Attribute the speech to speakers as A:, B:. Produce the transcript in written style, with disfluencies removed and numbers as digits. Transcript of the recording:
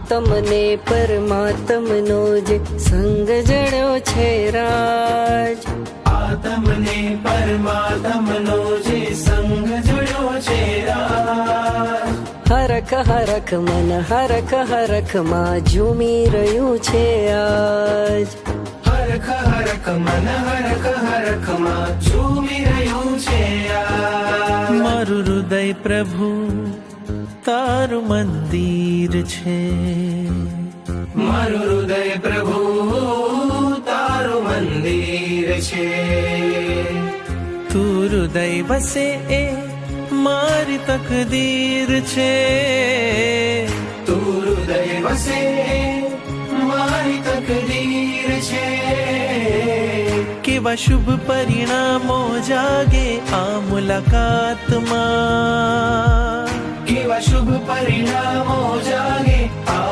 A: તમને પરમાત્મનો જે સંગ જડ્યો છે રાજ,
B: તમને પરમાત્મનો જે સંગ જડ્યો છે રાજ.
A: હરખ હરખ મન હરખ હરખમાં ઝૂમી રહ્યું છે આજ,
B: હરખ હરખ મન હરખ હરખમાં ઝૂમી રહ્યું છે આજ.
C: મારું હૃદય પ્રભુ તારું મંદિર છે,
B: મારું હૃદય પ્રભુ તારું મંદિર છે.
C: તું હૃદય વસે એ મારી તકદીર છે,
B: તું હૃદય વસે મારી તકદીર છે.
C: કેવા શુભ પરિણામો જાગે આ મુલાકાતમાં,
B: કેવા શુભ પરિણામો જાગે આ